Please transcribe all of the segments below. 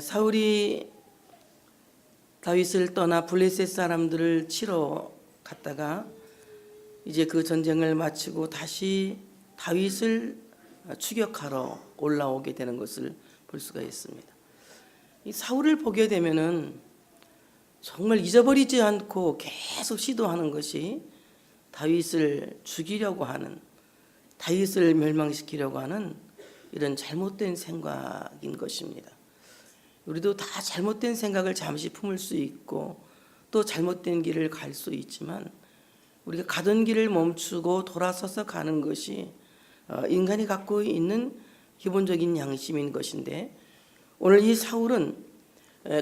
사울이 다윗을 떠나 블레셋 사람들을 치러 갔다가 이제 그 전쟁을 마치고 다시 다윗을 추격하러 올라오게 되는 것을 볼 수가 있습니다. 이 사울을 보게 되면은 정말 잊어버리지 않고 계속 시도하는 것이 다윗을 죽이려고 하는, 다윗을 멸망시키려고 하는 이런 잘못된 생각인 것입니다. 우리도 다 잘못된 생각을 잠시 품을 수 있고 또 잘못된 길을 갈 수 있지만 우리가 가던 길을 멈추고 돌아서서 가는 것이 인간이 갖고 있는 기본적인 양심인 것인데, 오늘 이 사울은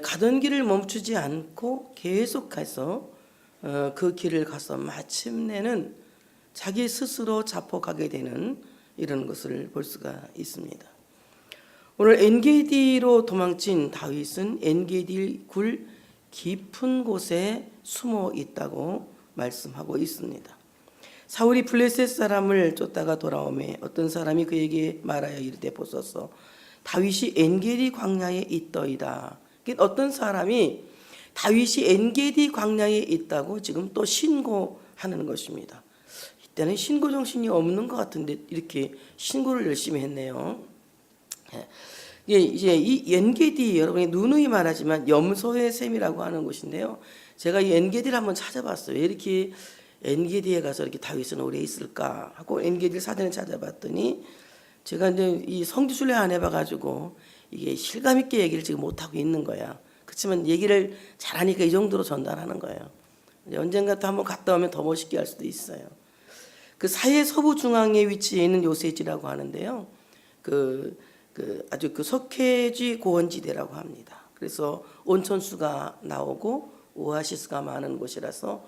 가던 길을 멈추지 않고 계속해서 그 길을 가서 마침내는 자기 스스로 자폭하게 되는 이런 것을 볼 수가 있습니다. 오늘 엔게디로 도망친 다윗은 엔게디 굴 깊은 곳에 숨어 있다고 말씀하고 있습니다. 사울이 블레셋 사람을 쫓다가 돌아오매 어떤 사람이 그에게 말하여 이르되 보소서 다윗이 엔게디 광야에 있더이다. 어떤 사람이 다윗이 엔게디 광야에 있다고 지금 또 신고하는 것입니다. 이때는 신고 정신이 없는 것 같은데 이렇게 신고를 열심히 했네요. 이제 이 엔게디, 여러분이 누누이 말하지만 염소의 셈이라고 하는 곳인데요. 제가 이 엔게디를 한번 찾아봤어요. 왜 이렇게 엔게디에 가서 이렇게 다윗은 오래 있을까 하고 엔게디를 사전에 찾아봤더니, 제가 이제 이 성지순례 안 해봐가지고 이게 실감 있게 얘기를 지금 못 하고 있는 거야. 그렇지만 얘기를 잘하니까 이 정도로 전달하는 거예요. 언젠가 또 한번 갔다 오면 더 멋있게 할 수도 있어요. 그 사해 서부 중앙에 위치해 있는 요새지라고 하는데요. 아주 석회지 고원지대라고 합니다. 그래서 온천수가 나오고 오아시스가 많은 곳이라서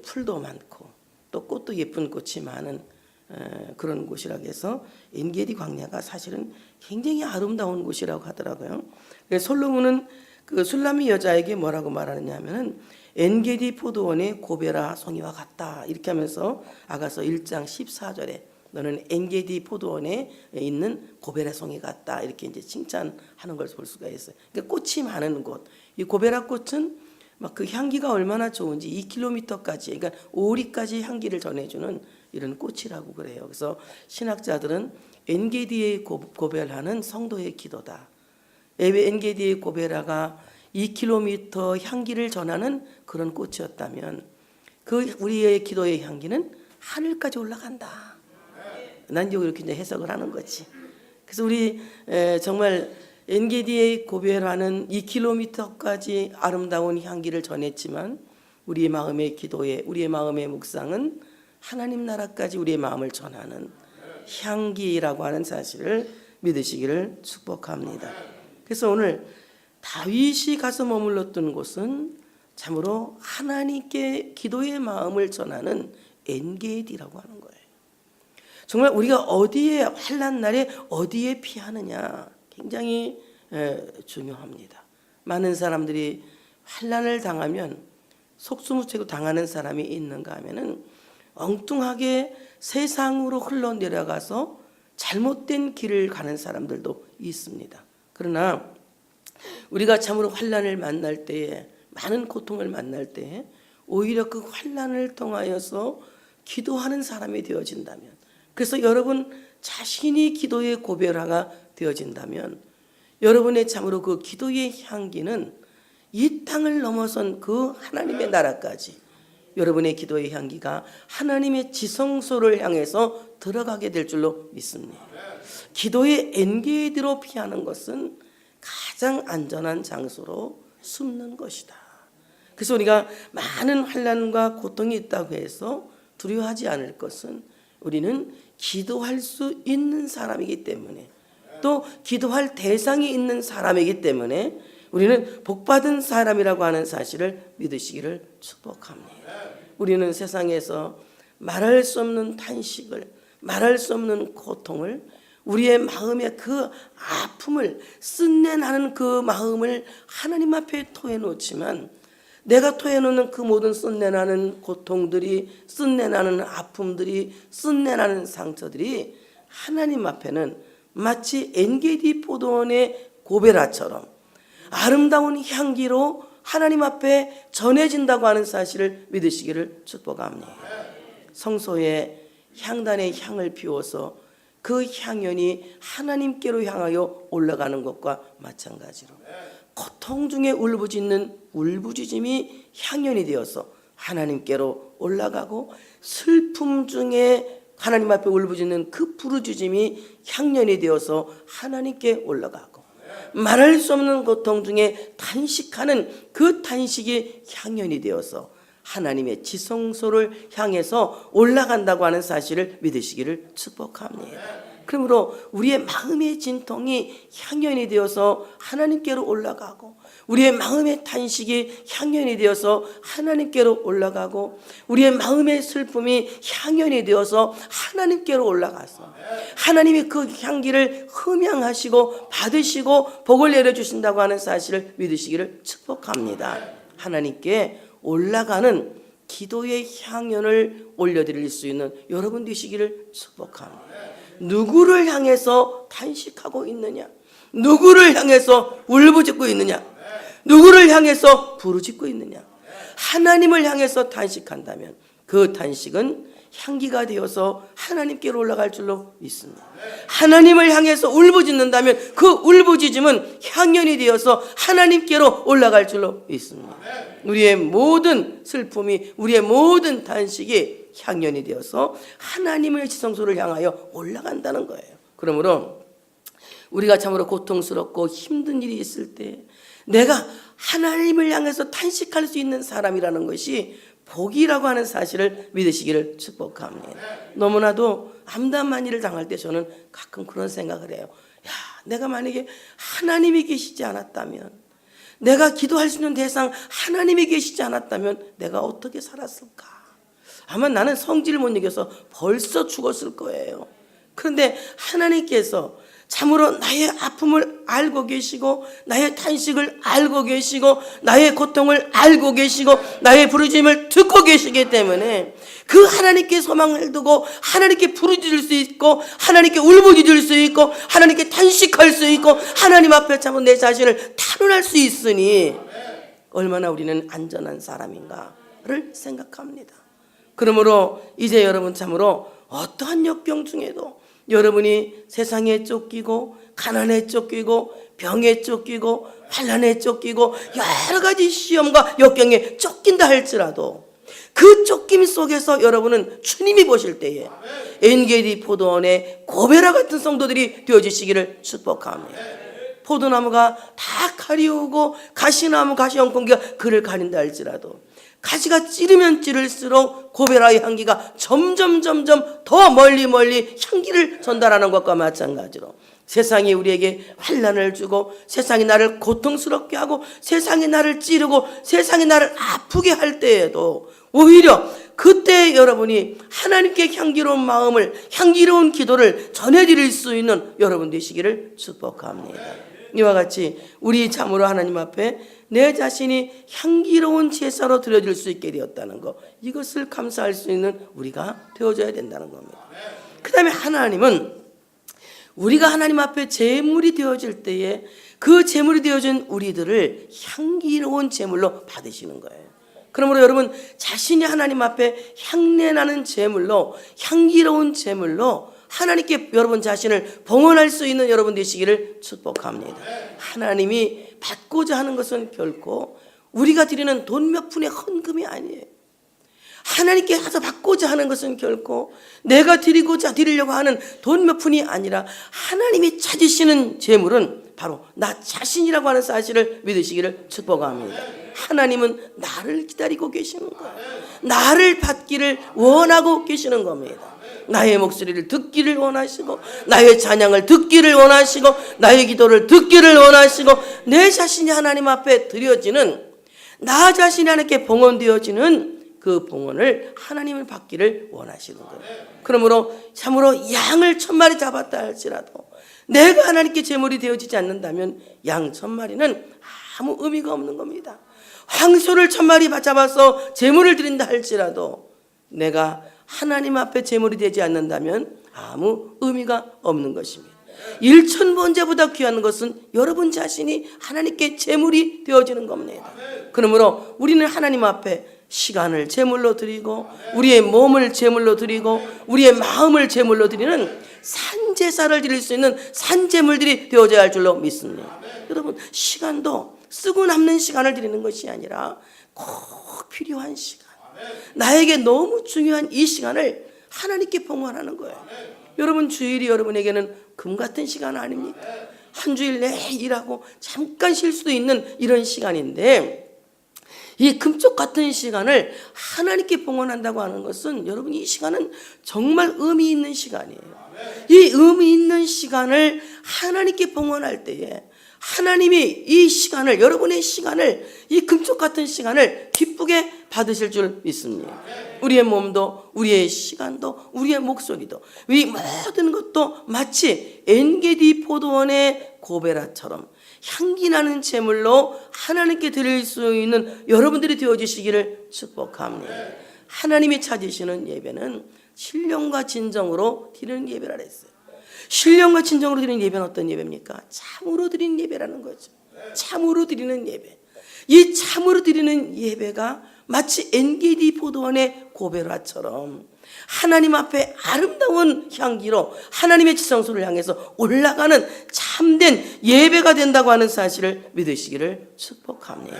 풀도 많고 또 꽃도 예쁜 꽃이 많은 그런 곳이라고 해서 엔게디 광야가 사실은 굉장히 아름다운 곳이라고 하더라고요. 솔로몬은 그 술람미 여자에게 뭐라고 말하느냐 하면은 엔게디 포도원의 고베라 송이와 같다 이렇게 하면서 아가서 1장 14절에 너는 엔게디 포도원에 있는 고베라 송이 같다 이렇게 이제 칭찬하는 걸 볼 수가 있어요. 그러니까 꽃이 많은 곳, 이 고베라 꽃은 막 그 향기가 얼마나 좋은지 2km까지, 그러니까 5리까지 향기를 전해주는 이런 꽃이라고 그래요. 그래서 신학자들은 엔게디의 고베라는 성도의 기도다. 엔게디의 고베라가 2km 향기를 전하는 그런 꽃이었다면 그 우리의 기도의 향기는 하늘까지 올라간다. 난 이렇게 이제 해석을 하는 거지. 그래서 우리 정말 엔게디의 고베라는 2km까지 아름다운 향기를 전했지만 우리의 마음의 기도에, 우리의 마음의 묵상은 하나님 나라까지 우리의 마음을 전하는 향기라고 하는 사실을 믿으시기를 축복합니다. 그래서 오늘 다윗이 가서 머물렀던 곳은 참으로 하나님께 기도의 마음을 전하는 엔게디라고 하는 거예요. 정말 우리가 어디에 환난 날에 어디에 피하느냐 굉장히 중요합니다. 많은 사람들이 환난을 당하면 속수무책으로 당하는 사람이 있는가 하면은 엉뚱하게 세상으로 흘러내려가서 잘못된 길을 가는 사람들도 있습니다. 그러나 우리가 참으로 환난을 만날 때에, 많은 고통을 만날 때에 오히려 그 환난을 통하여서 기도하는 사람이 되어진다면, 그래서 여러분 자신이 기도의 고베라가 되어진다면 여러분의 참으로 그 기도의 향기는 이 땅을 넘어선 그 하나님의 나라까지 여러분의 기도의 향기가 하나님의 지성소를 향해서 들어가게 될 줄로 믿습니다. 기도의 엔게디로 피하는 것은 가장 안전한 장소로 숨는 것이다. 그래서 우리가 많은 환난과 고통이 있다고 해서 두려워하지 않을 것은 우리는 기도할 수 있는 사람이기 때문에, 또 기도할 대상이 있는 사람이기 때문에 우리는 복받은 사람이라고 하는 사실을 믿으시기를 축복합니다. 우리는 세상에서 말할 수 없는 탄식을, 말할 수 없는 고통을, 우리의 마음의 그 아픔을, 쓴내나는 그 마음을 하나님 앞에 토해놓지만 내가 토해놓는 그 모든 쓴내나는 고통들이, 쓴내나는 아픔들이, 쓴내나는 상처들이 하나님 앞에는 마치 엔게디 포도원의 고베라처럼 아름다운 향기로 하나님 앞에 전해진다고 하는 사실을 믿으시기를 축복합니다. 성소에 향단의 향을 피워서 그 향연이 하나님께로 향하여 올라가는 것과 마찬가지로 고통 중에 울부짖는 울부짖음이 향연이 되어서 하나님께로 올라가고, 슬픔 중에 하나님 앞에 울부짖는 그 부르짖음이 향연이 되어서 하나님께 올라가고, 말할 수 없는 고통 중에 단식하는 그 단식이 향연이 되어서 하나님의 지성소를 향해서 올라간다고 하는 사실을 믿으시기를 축복합니다. 그러므로 우리의 마음의 진통이 향연이 되어서 하나님께로 올라가고, 우리의 마음의 단식이 향연이 되어서 하나님께로 올라가고, 우리의 마음의 슬픔이 향연이 되어서 하나님께로 올라가서 하나님이 그 향기를 흠양하시고 받으시고 복을 내려주신다고 하는 사실을 믿으시기를 축복합니다. 하나님께 올라가는 기도의 향연을 올려드릴 수 있는 여러분 되시기를 축복합니다. 누구를 향해서 단식하고 있느냐? 누구를 향해서 울부짖고 있느냐? 누구를 향해서 부르짖고 있느냐? 하나님을 향해서 단식한다면 그 단식은 향기가 되어서 하나님께로 올라갈 줄로 믿습니다. 하나님을 향해서 울부짖는다면 그 울부짖음은 향연이 되어서 하나님께로 올라갈 줄로 믿습니다. 우리의 모든 슬픔이, 우리의 모든 단식이 향연이 되어서 하나님의 지성소를 향하여 올라간다는 거예요. 그러므로 우리가 참으로 고통스럽고 힘든 일이 있을 때 내가 하나님을 향해서 탄식할 수 있는 사람이라는 것이 복이라고 하는 사실을 믿으시기를 축복합니다. 너무나도 암담한 일을 당할 때 저는 가끔 그런 생각을 해요. 내가 만약에 하나님이 계시지 않았다면, 내가 기도할 수 있는 대상 하나님이 계시지 않았다면 내가 어떻게 살았을까? 아마 나는 성질을 못 이겨서 벌써 죽었을 거예요. 그런데 하나님께서 참으로 나의 아픔을 알고 계시고, 나의 탄식을 알고 계시고, 나의 고통을 알고 계시고, 나의 부르짖음을 듣고 계시기 때문에 그 하나님께 소망을 두고 하나님께 부르짖을 수 있고, 하나님께 울부짖을 수 있고, 하나님께 탄식할 수 있고, 하나님 앞에 참으로 내 자신을 탄원할 수 있으니 얼마나 우리는 안전한 사람인가를 생각합니다. 그러므로 이제 여러분 참으로 어떠한 역경 중에도 여러분이 세상에 쫓기고, 가난에 쫓기고, 병에 쫓기고, 환난에 쫓기고, 여러 가지 시험과 역경에 쫓긴다 할지라도 그 쫓김 속에서 여러분은 주님이 보실 때에 엔게디 포도원의 고베라 같은 성도들이 되어주시기를 축복합니다. 포도나무가 다 가리우고 가시나무, 가시형통기가 그를 가린다 할지라도 가지가 찌르면 찌를수록 고베라의 향기가 점점 더 멀리 향기를 전달하는 것과 마찬가지로 세상이 우리에게 환난을 주고, 세상이 나를 고통스럽게 하고, 세상이 나를 찌르고, 세상이 나를 아프게 할 때에도 오히려 그때 여러분이 하나님께 향기로운 마음을, 향기로운 기도를 전해드릴 수 있는 여러분 되시기를 축복합니다. 이와 같이 우리 참으로 하나님 앞에 내 자신이 향기로운 제사로 드려질 수 있게 되었다는 것, 이것을 감사할 수 있는 우리가 되어줘야 된다는 겁니다. 그 다음에 하나님은 우리가 하나님 앞에 제물이 되어질 때에 그 제물이 되어진 우리들을 향기로운 제물로 받으시는 거예요. 그러므로 여러분 자신이 하나님 앞에 향내나는 제물로, 향기로운 제물로 하나님께 여러분 자신을 봉헌할 수 있는 여러분 되시기를 축복합니다. 하나님이 받고자 하는 것은 결코 우리가 드리는 돈 몇 푼의 헌금이 아니에요. 하나님께 가서 받고자 하는 것은 결코 내가 드리려고 하는 돈 몇 푼이 아니라 하나님이 찾으시는 제물은 바로 나 자신이라고 하는 사실을 믿으시기를 축복합니다. 하나님은 나를 기다리고 계시는 거예요. 나를 받기를 원하고 계시는 겁니다. 나의 목소리를 듣기를 원하시고, 나의 찬양을 듣기를 원하시고, 나의 기도를 듣기를 원하시고, 내 자신이 하나님 앞에 드려지는, 나 자신이 하나님께 봉헌되어지는 그 봉헌을 하나님을 받기를 원하시는 거예요. 그러므로 참으로 양을 1000마리 잡았다 할지라도 내가 하나님께 제물이 되어지지 않는다면 양 1000마리는 아무 의미가 없는 겁니다. 황소를 1000마리 잡아서 제물을 드린다 할지라도 내가 하나님 앞에 제물이 되지 않는다면 아무 의미가 없는 것입니다. 일천번제보다 귀한 것은 여러분 자신이 하나님께 제물이 되어지는 겁니다. 그러므로 우리는 하나님 앞에 시간을 제물로 드리고 우리의 몸을 제물로 드리고 우리의 마음을 제물로 드리는 산제사를 드릴 수 있는 산제물들이 되어져야 할 줄로 믿습니다. 여러분, 시간도 쓰고 남는 시간을 드리는 것이 아니라 꼭 필요한 시간, 나에게 너무 중요한 이 시간을 하나님께 봉헌하는 거예요. 여러분, 주일이 여러분에게는 금 같은 시간 아닙니까? 한 주일 내내 일하고 잠깐 쉴 수도 있는 이런 시간인데, 이 금쪽 같은 시간을 하나님께 봉헌한다고 하는 것은, 여러분, 이 시간은 정말 의미 있는 시간이에요. 이 의미 있는 시간을 하나님께 봉헌할 때에 하나님이 이 시간을, 여러분의 시간을, 이 금쪽 같은 시간을 기쁘게 받으실 줄 믿습니다. 우리의 몸도, 우리의 시간도, 우리의 목소리도, 이 모든 것도 마치 엔게디 포도원의 고베라처럼 향기나는 제물로 하나님께 드릴 수 있는 여러분들이 되어주시기를 축복합니다. 하나님이 찾으시는 예배는 신령과 진정으로 드리는 예배라 했어요. 신령과 진정으로 드리는 예배는 어떤 예배입니까? 참으로 드리는 예배라는 거죠. 참으로 드리는 예배. 이 참으로 드리는 예배가 마치 엔게디 포도원의 고베라처럼 하나님 앞에 아름다운 향기로 하나님의 지성소를 향해서 올라가는 참된 예배가 된다고 하는 사실을 믿으시기를 축복합니다.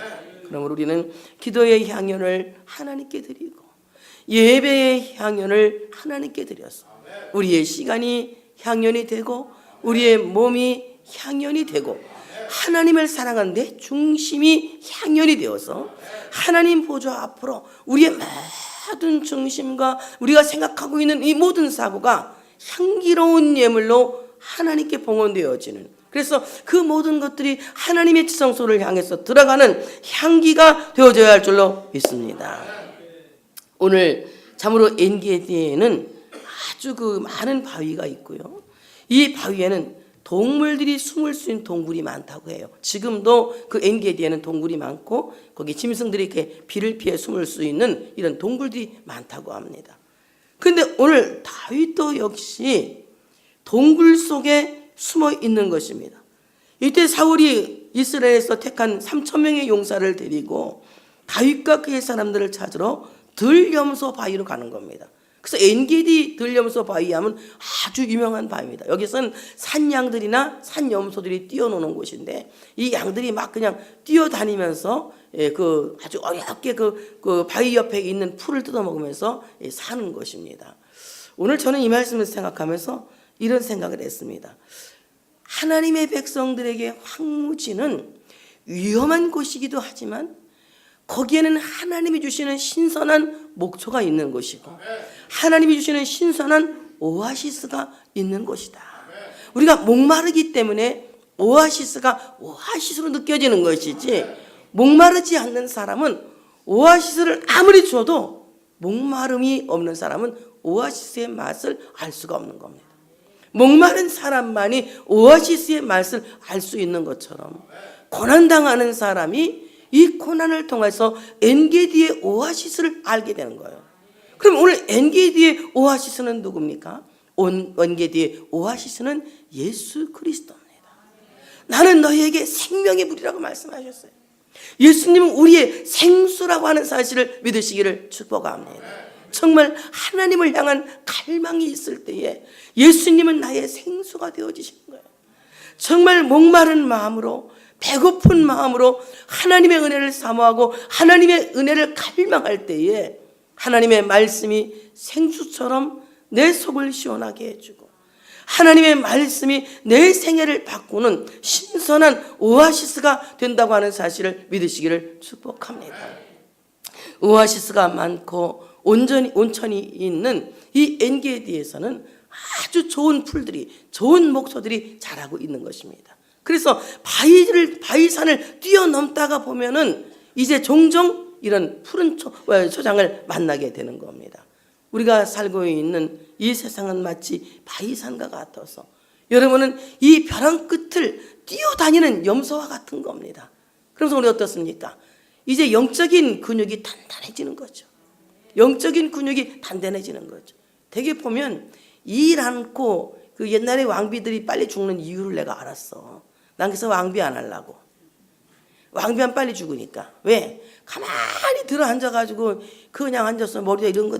그러므로 우리는 기도의 향연을 하나님께 드리고 예배의 향연을 하나님께 드려서 우리의 시간이 향연이 되고 우리의 몸이 향연이 되고 하나님을 사랑하는 내 중심이 향연이 되어서 하나님 보좌 앞으로 우리의 모든 중심과 우리가 생각하고 있는 이 모든 사고가 향기로운 예물로 하나님께 봉헌되어지는, 그래서 그 모든 것들이 하나님의 지성소를 향해서 들어가는 향기가 되어져야 할 줄로 믿습니다. 오늘 참으로 엔게디에는 아주 그 많은 바위가 있고요. 이 바위에는 동물들이 숨을 수 있는 동굴이 많다고 해요. 지금도 그 엔게디에는 동굴이 많고 거기 짐승들이 이렇게 비를 피해 숨을 수 있는 이런 동굴들이 많다고 합니다. 그런데 오늘 다윗도 역시 동굴 속에 숨어 있는 것입니다. 이때 사울이 이스라엘에서 택한 3,000명의 용사를 데리고 다윗과 그의 사람들을 찾으러 들염소 바위로 가는 겁니다. 그래서 엔게디 들염소 바위 하면 아주 유명한 바위입니다. 여기서는 산양들이나 산염소들이 뛰어노는 곳인데 이 양들이 막 그냥 뛰어다니면서 그 아주 어렵게 그 바위 옆에 있는 풀을 뜯어먹으면서 사는 것입니다. 오늘 저는 이 말씀을 생각하면서 이런 생각을 했습니다. 하나님의 백성들에게 황무지는 위험한 곳이기도 하지만 거기에는 하나님이 주시는 신선한 목초가 있는 곳이고 하나님이 주시는 신선한 오아시스가 있는 곳이다. 우리가 목마르기 때문에 오아시스가 오아시스로 느껴지는 것이지, 목마르지 않는 사람은 오아시스를 아무리 줘도 목마름이 없는 사람은 오아시스의 맛을 알 수가 없는 겁니다. 목마른 사람만이 오아시스의 맛을 알 수 있는 것처럼 고난당하는 사람이 이 고난을 통해서 엔게디의 오아시스를 알게 되는 거예요. 그럼 오늘 엔게디의 오아시스는 누굽니까? 엔게디의 오아시스는 예수 그리스도입니다. 나는 너희에게 생명의 물이라고 말씀하셨어요. 예수님은 우리의 생수라고 하는 사실을 믿으시기를 축복합니다. 정말 하나님을 향한 갈망이 있을 때에 예수님은 나의 생수가 되어지시는 거예요. 정말 목마른 마음으로, 배고픈 마음으로 하나님의 은혜를 사모하고 하나님의 은혜를 갈망할 때에 하나님의 말씀이 생수처럼 내 속을 시원하게 해주고 하나님의 말씀이 내 생애를 바꾸는 신선한 오아시스가 된다고 하는 사실을 믿으시기를 축복합니다. 오아시스가 많고 온천이 있는 이 엔게디에서는 아주 좋은 풀들이, 좋은 목소들이 자라고 있는 것입니다. 그래서 바위산을 뛰어넘다가 보면은 이제 종종 이런 푸른 초장을 만나게 되는 겁니다. 우리가 살고 있는 이 세상은 마치 바위산과 같아서 여러분은 이 벼랑 끝을 뛰어다니는 염소와 같은 겁니다. 그래서 우리 어떻습니까? 이제 영적인 근육이 단단해지는 거죠. 영적인 근육이 단단해지는 거죠. 되게 보면 일 않고 그 옛날에 왕비들이 빨리 죽는 이유를 내가 알았어. 난 그래서 왕비 안 하려고. 왕비하면 빨리 죽으니까. 왜? 가만히 들어 앉아가지고 그냥 앉아서 머리에 이런 거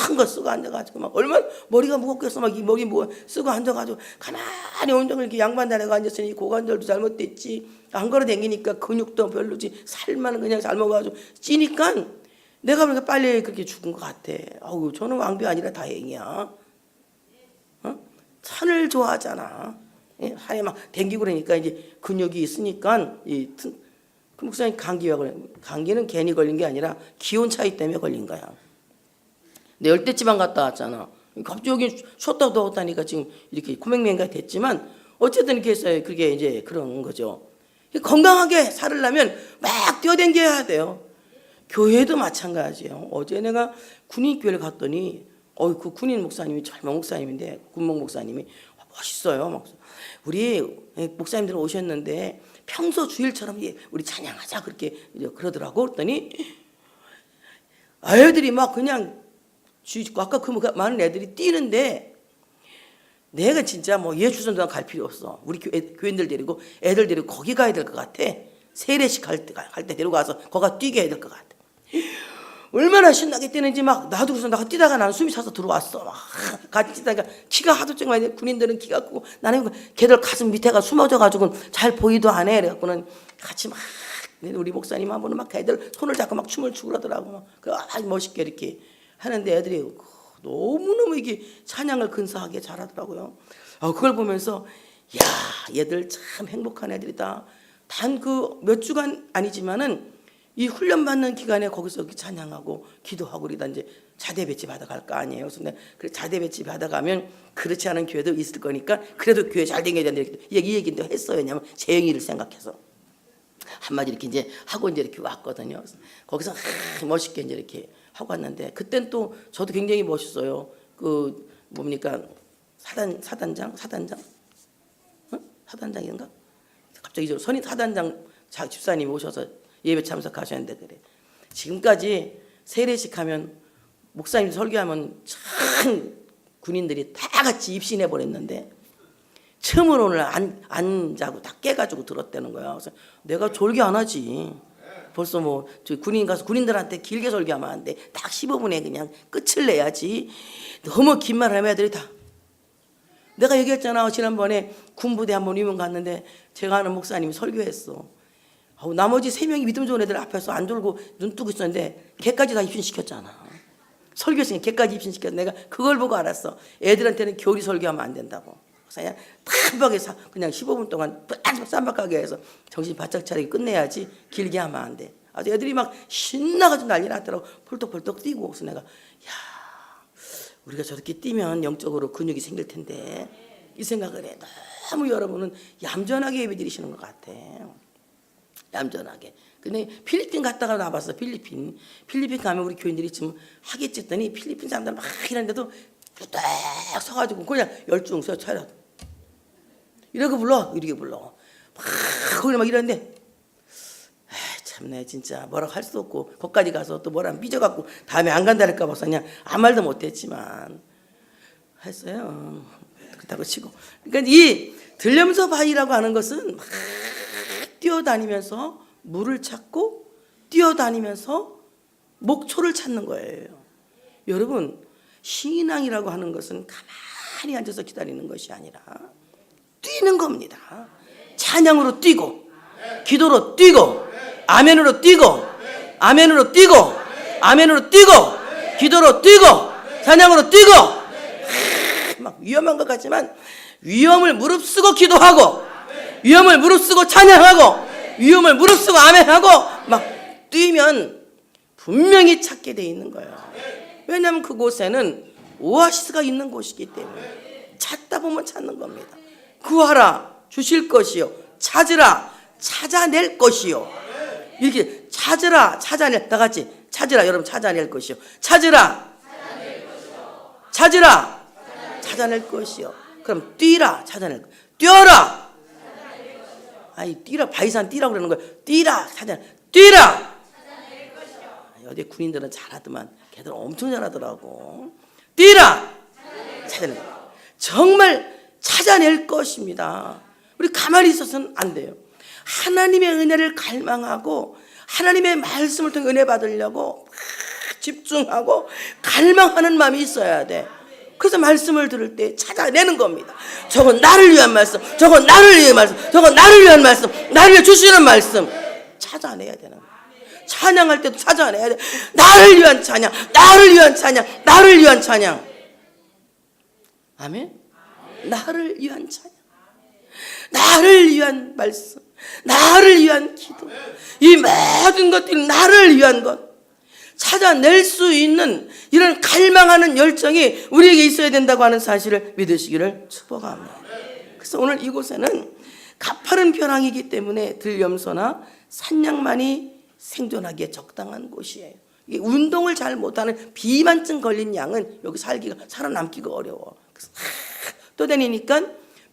큰 거 쓰고 앉아가지고 막 얼마나 머리가 무겁겠어. 막 이 머리 뭐 쓰고 앉아가지고 가만히 온종일 이렇게 양반 다리고 앉았으니 고관절도 잘못됐지. 안 걸어 다니니까 근육도 별로지. 살만 그냥 잘 먹어가지고 찌니까 내가 보니까 빨리 그렇게 죽은 것 같아. 아우 저는 왕비 아니라 다행이야. 산을 좋아하잖아. 산에 막 댕기고 그러니까 이제 근육이 있으니까 그 목사님 감기가 그래. 감기는 괜히 걸린 게 아니라 기온 차이 때문에 걸린 거야. 내 열대지방 갔다 왔잖아. 갑자기 여기 쉬었다 더웠다니까 지금 이렇게 코맹맹이가 됐지만 어쨌든 이렇게 해서 그게 이제 그런 거죠. 건강하게 살으려면 막 뛰어댕겨야 돼요. 교회도 마찬가지예요. 어제 내가 군인교회를 갔더니 그 군인 목사님이 젊은 목사님인데 군목 목사님이 멋있어요. 우리 목사님들 오셨는데 평소 주일처럼 우리 찬양하자 그렇게 그러더라고. 그랬더니 아이들이 막 그냥 아까 그 많은 애들이 뛰는데 내가 진짜 뭐 예수전도단 갈 필요 없어. 우리 교인들 데리고 애들 데리고 거기 가야 될 것 같아. 세례식 할 때 데리고 가서 거기 뛰게 해야 될 것 같아. 얼마나 신나게 뛰는지 막 나도 그래서 나가 뛰다가 나는 숨이 차서 들어왔어. 막 같이 뛰다가 키가 하도 좀 많이 군인들은 키가 크고 나는 걔들 가슴 밑에가 숨어져가지고 잘 보이도 안 해. 그래갖고는 같이 막 우리 목사님 한 번은 막 애들 손을 잡고 막 춤을 추고 그러더라고. 아주 멋있게 이렇게 하는데 애들이 너무너무 이게 찬양을 근사하게 잘하더라고요. 그걸 보면서 야 얘들 참 행복한 애들이다. 단 그 몇 주간 아니지만은 이 훈련받는 기간에 거기서 이렇게 찬양하고 기도하고 우리다 이제 자대 배치 받아갈 거 아니에요. 그래서 그 자대 배치 받아가면 그렇지 않은 교회도 있을 거니까 그래도 교회 잘 댕겨야 된다 이 얘기도 했어요. 왜냐하면 재영이를 생각해서 한마디 이렇게 이제 하고 이제 이렇게 왔거든요. 거기서 멋있게 이제 이렇게 하고 왔는데 그땐 또 저도 굉장히 멋있어요. 그 뭡니까 사단장 사단장인가? 갑자기 저 선임 사단장 집사님이 오셔서 예배 참석하셨는데 그래. 지금까지 세례식 하면 목사님 설교하면 참 군인들이 다 같이 입신해 버렸는데 처음으로 오늘 안 자고 다 깨가지고 들었다는 거야. 그래서 내가 졸기 안 하지. 벌써 뭐 군인 가서 군인들한테 길게 설교하면 안 돼. 딱 15분에 그냥 끝을 내야지. 너무 긴 말을 하면 애들이 다. 내가 얘기했잖아. 지난번에 군부대 한번 위문 갔는데 제가 아는 목사님이 설교했어. 나머지 3명이 믿음 좋은 애들 앞에서 안 졸고 눈 뜨고 있었는데 걔까지 다 입신시켰잖아. 설교했으니까 걔까지 입신시켰어. 내가 그걸 보고 알았어. 애들한테는 교리 설교하면 안 된다고. 그냥 탐박에 그냥 15분 동안 쌈박하게 해서 정신 바짝 차리게 끝내야지 길게 하면 안 돼. 아주 애들이 막 신나가지고 난리 났더라고. 펄떡펄떡 뛰고. 그래서 내가 우리가 저렇게 뛰면 영적으로 근육이 생길 텐데 이 생각을 해. 너무 여러분은 얌전하게 예배 드리시는 것 같아. 얌전하게. 근데 필리핀 갔다가 나봤어. 필리핀 가면 우리 교인들이 지금 하겠지 했더니 필리핀 사람들 막 이러는데도 딱 서가지고 그냥 열중 서 차려. 이렇게 불러. 막 거기 막 이러는데 참내 진짜 뭐라고 할 수 없고 거기까지 가서 또 뭐라 삐져갖고 다음에 안 간다 할까 봐서 그냥 아무 말도 못했지만 했어요. 그렇다고 치고. 그러니까 이 들려면서 바위라고 하는 것은 막 뛰어다니면서 물을 찾고 뛰어다니면서 목초를 찾는 거예요. 여러분 신앙이라고 하는 것은 가만히 앉아서 기다리는 것이 아니라 뛰는 겁니다. 찬양으로 뛰고 기도로 뛰고 아멘으로 뛰고 아멘으로 뛰고 아멘으로 뛰고 기도로 뛰고 찬양으로 뛰고 막 위험한 것 같지만 위험을 무릅쓰고 기도하고 위험을 무릅쓰고 찬양하고 위험을 무릅쓰고 아멘하고 막 뛰면 분명히 찾게 돼 있는 거예요. 왜냐하면 그곳에는 오아시스가 있는 곳이기 때문에 찾다 보면 찾는 겁니다. 구하라 주실 것이요 찾으라 찾아낼 것이요. 이렇게 찾으라 찾아낼 다 같이 찾으라 여러분 찾아낼 것이요 찾으라 찾으라 찾아낼 것이요. 그럼 뛰라 찾아낼 것 뛰어라 아니 뛰라 바이산 뛰라고 그러는 거예요. 뛰라 찾아낼 뛰라 어디 군인들은 잘하더만 걔들 엄청 잘하더라고. 뛰라 찾아낼 정말 찾아낼 것입니다. 우리 가만히 있어서는 안 돼요. 하나님의 은혜를 갈망하고 하나님의 말씀을 통해 은혜 받으려고 집중하고 갈망하는 마음이 있어야 돼. 그래서 말씀을 들을 때 찾아내는 겁니다. 저건 나를 위한 말씀, 저건 나를 위한 말씀, 저건 나를 위한 말씀, 나를 위해 주시는 말씀 찾아내야 되는 거예요. 찬양할 때도 찾아내야 돼. 나를 위한 찬양, 나를 위한 찬양, 나를 위한 찬양. 아멘. 나를 위한 찬양, 나를 위한 말씀, 나를 위한 기도, 이 모든 것들이 나를 위한 것 찾아낼 수 있는 이런 갈망하는 열정이 우리에게 있어야 된다고 하는 사실을 믿으시기를 축복합니다. 그래서 오늘 이곳에는 가파른 벼랑이기 때문에 들염소나 산양만이 생존하기에 적당한 곳이에요. 이게 운동을 잘 못하는 비만증 걸린 양은 여기 살아남기가 어려워. 그래서 떠다니니까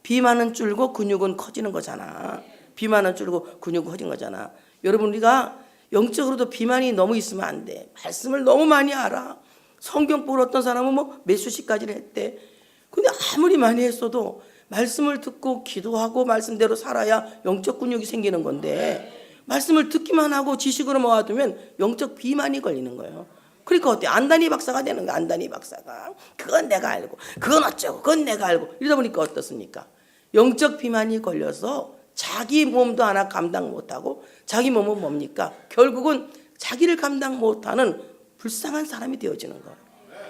비만은 줄고 근육은 커지는 거잖아. 비만은 줄고 근육은 커진 거잖아. 여러분, 우리가 영적으로도 비만이 너무 있으면 안 돼. 말씀을 너무 많이 알아. 성경 보러 어떤 사람은 몇 수시까지를 했대. 근데 아무리 많이 했어도 말씀을 듣고 기도하고 말씀대로 살아야 영적 근육이 생기는 건데, 말씀을 듣기만 하고 지식으로 모아두면 영적 비만이 걸리는 거예요. 그러니까 어때? 안다니 박사가 되는 거야. 안다니 박사가. 그건 내가 알고, 그건 어쩌고, 그건 내가 알고. 이러다 보니까 어떻습니까? 영적 비만이 걸려서 자기 몸도 하나 감당 못하고, 자기 몸은 뭡니까? 결국은 자기를 감당 못하는 불쌍한 사람이 되어지는 거예요.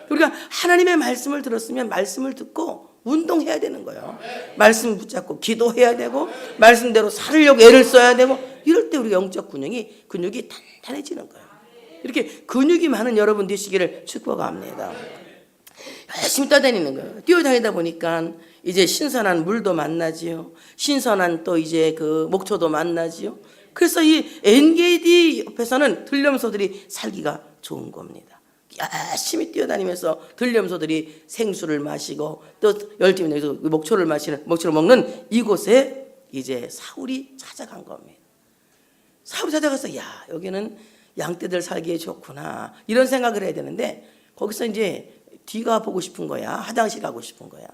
우리가 하나님의 말씀을 들었으면 말씀을 듣고 운동해야 되는 거예요. 말씀 붙잡고 기도해야 되고, 말씀대로 살으려고 애를 써야 되고, 이럴 때 우리 영적 근육이 단단해지는 거예요. 이렇게 근육이 많은 여러분 되시기를 축복합니다. 열심히 떠다니는 거예요. 뛰어다니다 보니까 이제 신선한 물도 만나지요. 신선한 또 이제 그 목초도 만나지요. 그래서 이 엔게디 옆에서는 들염소들이 살기가 좋은 겁니다. 열심히 뛰어다니면서 들염소들이 생수를 마시고 또 열심히 목초를 목초를 먹는 이곳에 이제 사울이 찾아간 겁니다. 사울이 찾아가서 야, 여기는 양떼들 살기에 좋구나, 이런 생각을 해야 되는데, 거기서 이제 뒤가 보고 싶은 거야. 화장실 가고 싶은 거야.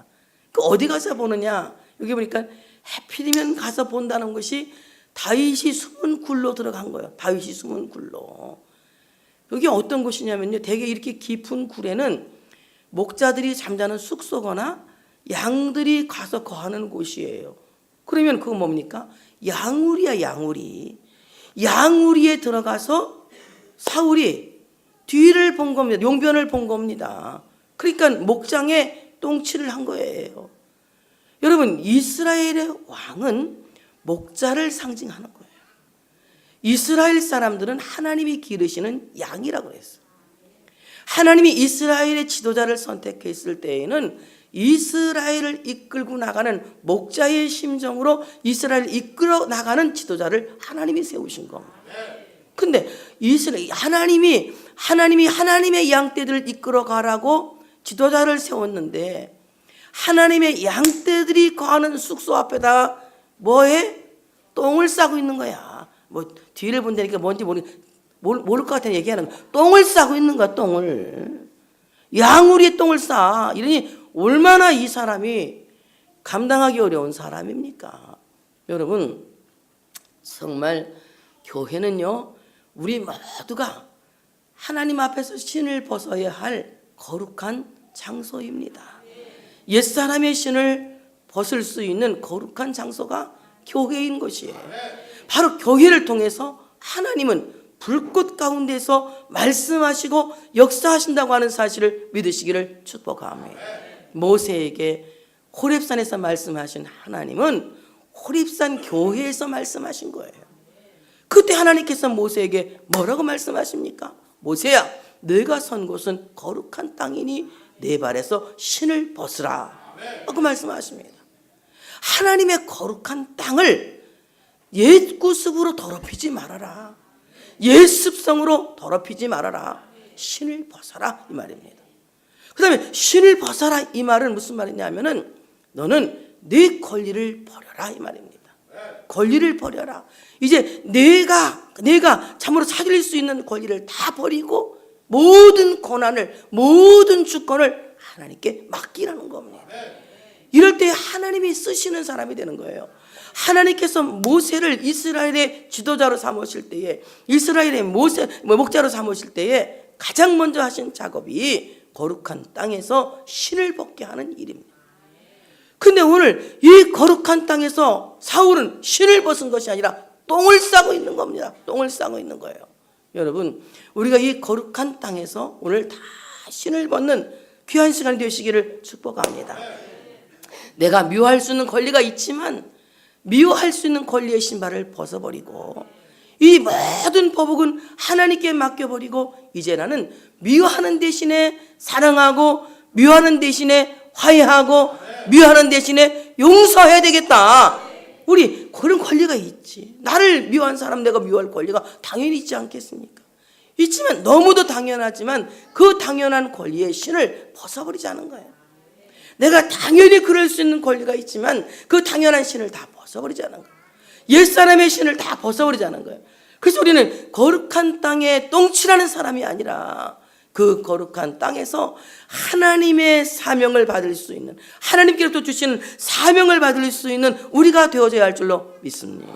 그 어디 가서 보느냐? 여기 보니까 해필이면 가서 본다는 것이 다윗이 숨은 굴로 들어간 거예요. 다윗이 숨은 굴로. 여기 어떤 곳이냐면요, 되게 이렇게 깊은 굴에는 목자들이 잠자는 숙소거나 양들이 가서 거하는 곳이에요. 그러면 그거 뭡니까? 양우리야, 양우리. 양우리에 들어가서 사울이 뒤를 본 겁니다. 용변을 본 겁니다. 그러니까 목장에 똥칠을 한 거예요. 여러분, 이스라엘의 왕은 목자를 상징하는 거예요. 이스라엘 사람들은 하나님이 기르시는 양이라고 했어요. 하나님이 이스라엘의 지도자를 선택했을 때에는 이스라엘을 이끌고 나가는 목자의 심정으로 이스라엘을 이끌어 나가는 지도자를 하나님이 세우신 겁니다. 근데 하나님이 하나님의 양떼들을 이끌어 가라고 지도자를 세웠는데, 하나님의 양떼들이 거하는 숙소 앞에다 뭐해? 똥을 싸고 있는 거야. 뒤를 본다니까 뭔지 모를 것 같아 얘기하는 거야. 똥을 싸고 있는 거야, 똥을. 양우리에 똥을 싸. 이러니 얼마나 이 사람이 감당하기 어려운 사람입니까? 여러분, 정말 교회는요, 우리 모두가 하나님 앞에서 신을 벗어야 할 거룩한 장소입니다. 옛사람의 신을 벗을 수 있는 거룩한 장소가 교회인 것이에요. 바로 교회를 통해서 하나님은 불꽃 가운데서 말씀하시고 역사하신다고 하는 사실을 믿으시기를 축복합니다. 모세에게 호렙산에서 말씀하신 하나님은 호렙산 교회에서 말씀하신 거예요. 그때 하나님께서 모세에게 뭐라고 말씀하십니까? 모세야, 네가 선 곳은 거룩한 땅이니 네 발에서 신을 벗으라 라고 말씀하십니다. 하나님의 거룩한 땅을 옛 구습으로 더럽히지 말아라. 옛 습성으로 더럽히지 말아라. 신을 벗어라, 이 말입니다. 그 다음에 신을 벗어라, 이 말은 무슨 말이냐면은 너는 네 권리를 버려라, 이 말입니다. 권리를 버려라. 이제 내가 참으로 차릴 수 있는 권리를 다 버리고 모든 권한을, 모든 주권을 하나님께 맡기라는 겁니다. 이럴 때 하나님이 쓰시는 사람이 되는 거예요. 하나님께서 모세를 이스라엘의 지도자로 삼으실 때에, 이스라엘의 목자로 삼으실 때에 가장 먼저 하신 작업이 거룩한 땅에서 신을 벗게 하는 일입니다. 근데 오늘 이 거룩한 땅에서 사울은 신을 벗은 것이 아니라 똥을 싸고 있는 겁니다. 똥을 싸고 있는 거예요. 여러분, 우리가 이 거룩한 땅에서 오늘 다 신을 벗는 귀한 시간이 되시기를 축복합니다. 내가 미워할 수 있는 권리가 있지만 미워할 수 있는 권리의 신발을 벗어버리고 이 모든 법복은 하나님께 맡겨버리고 이제 나는 미워하는 대신에 사랑하고 미워하는 대신에 화해하고 미워하는 대신에 용서해야 되겠다. 우리 그런 권리가 있지. 나를 미워한 사람 내가 미워할 권리가 당연히 있지 않겠습니까? 있지만 너무도 당연하지만 그 당연한 권리의 신을 벗어버리자는 거예요. 내가 당연히 그럴 수 있는 권리가 있지만 그 당연한 신을 다 벗어버리자는 거예요. 옛사람의 신을 다 벗어버리자는 거예요. 그래서 우리는 거룩한 땅에 똥칠하는 사람이 아니라 그 거룩한 땅에서 하나님의 사명을 받을 수 있는, 하나님께로부터 주시는 사명을 받을 수 있는 우리가 되어져야 할 줄로 믿습니다.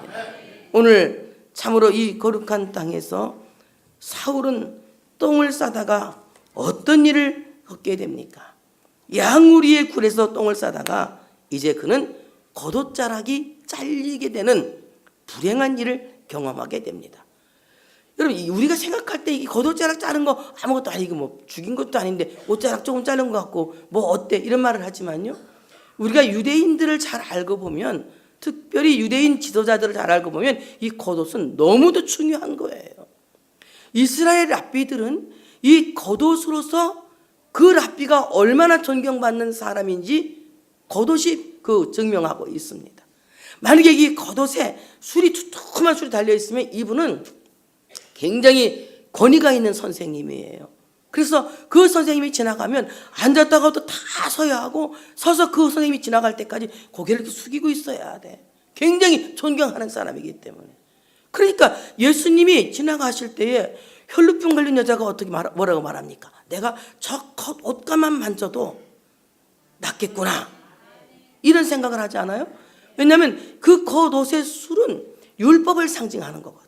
오늘 참으로 이 거룩한 땅에서 사울은 똥을 싸다가 어떤 일을 얻게 됩니까? 양우리의 굴에서 똥을 싸다가 이제 그는 겉옷자락이 잘리게 되는 불행한 일을 경험하게 됩니다. 여러분, 우리가 생각할 때 이 겉옷자락 자른 거 아무것도 아니고 뭐 죽인 것도 아닌데 옷자락 조금 자른 것 같고 뭐 어때 이런 말을 하지만요, 우리가 유대인들을 잘 알고 보면, 특별히 유대인 지도자들을 잘 알고 보면 이 겉옷은 너무도 중요한 거예요. 이스라엘 랍비들은 이 겉옷으로서 그 랍비가 얼마나 존경받는 사람인지 겉옷이 증명하고 있습니다. 만약에 이 겉옷에 두툼한 술이 달려있으면 이분은 굉장히 권위가 있는 선생님이에요. 그래서 그 선생님이 지나가면 앉았다가도 다 서야 하고, 서서 그 선생님이 지나갈 때까지 고개를 이렇게 숙이고 있어야 돼. 굉장히 존경하는 사람이기 때문에. 그러니까 예수님이 지나가실 때에 혈루병 걸린 여자가 뭐라고 말합니까? 내가 저 겉옷가만 만져도 낫겠구나, 이런 생각을 하지 않아요? 왜냐하면 그 겉옷의 술은 율법을 상징하는 거거든.